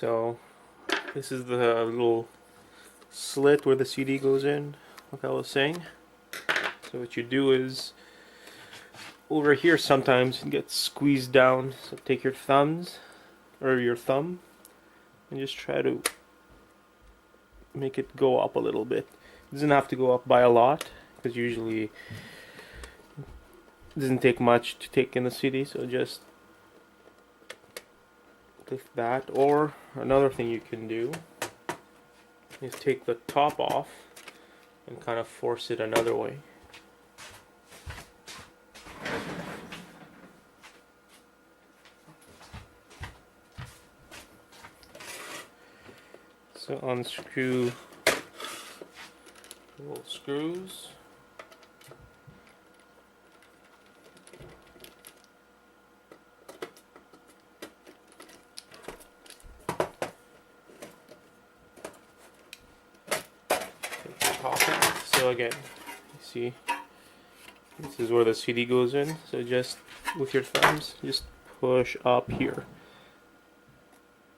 So this is the little slit where the CD goes in, like I was saying. So what you do is, over here sometimes it gets squeezed down, so take your thumbs, or your thumb, and just try to make it go up a little bit. It doesn't have to go up by a lot, because usually it doesn't take much to take in the CD, so just lift that. Or another thing you can do is take the top off and kind of force it another way. So unscrew the little screws. So again, you see, this is where the CD goes in. So just with your thumbs, just push up here.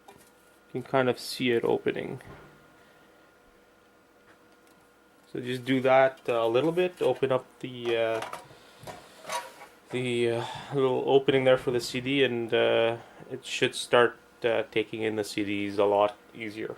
You can kind of see it opening. So just do that a little bit. Open up the little opening there for the CD, and it should start taking in the CDs a lot easier.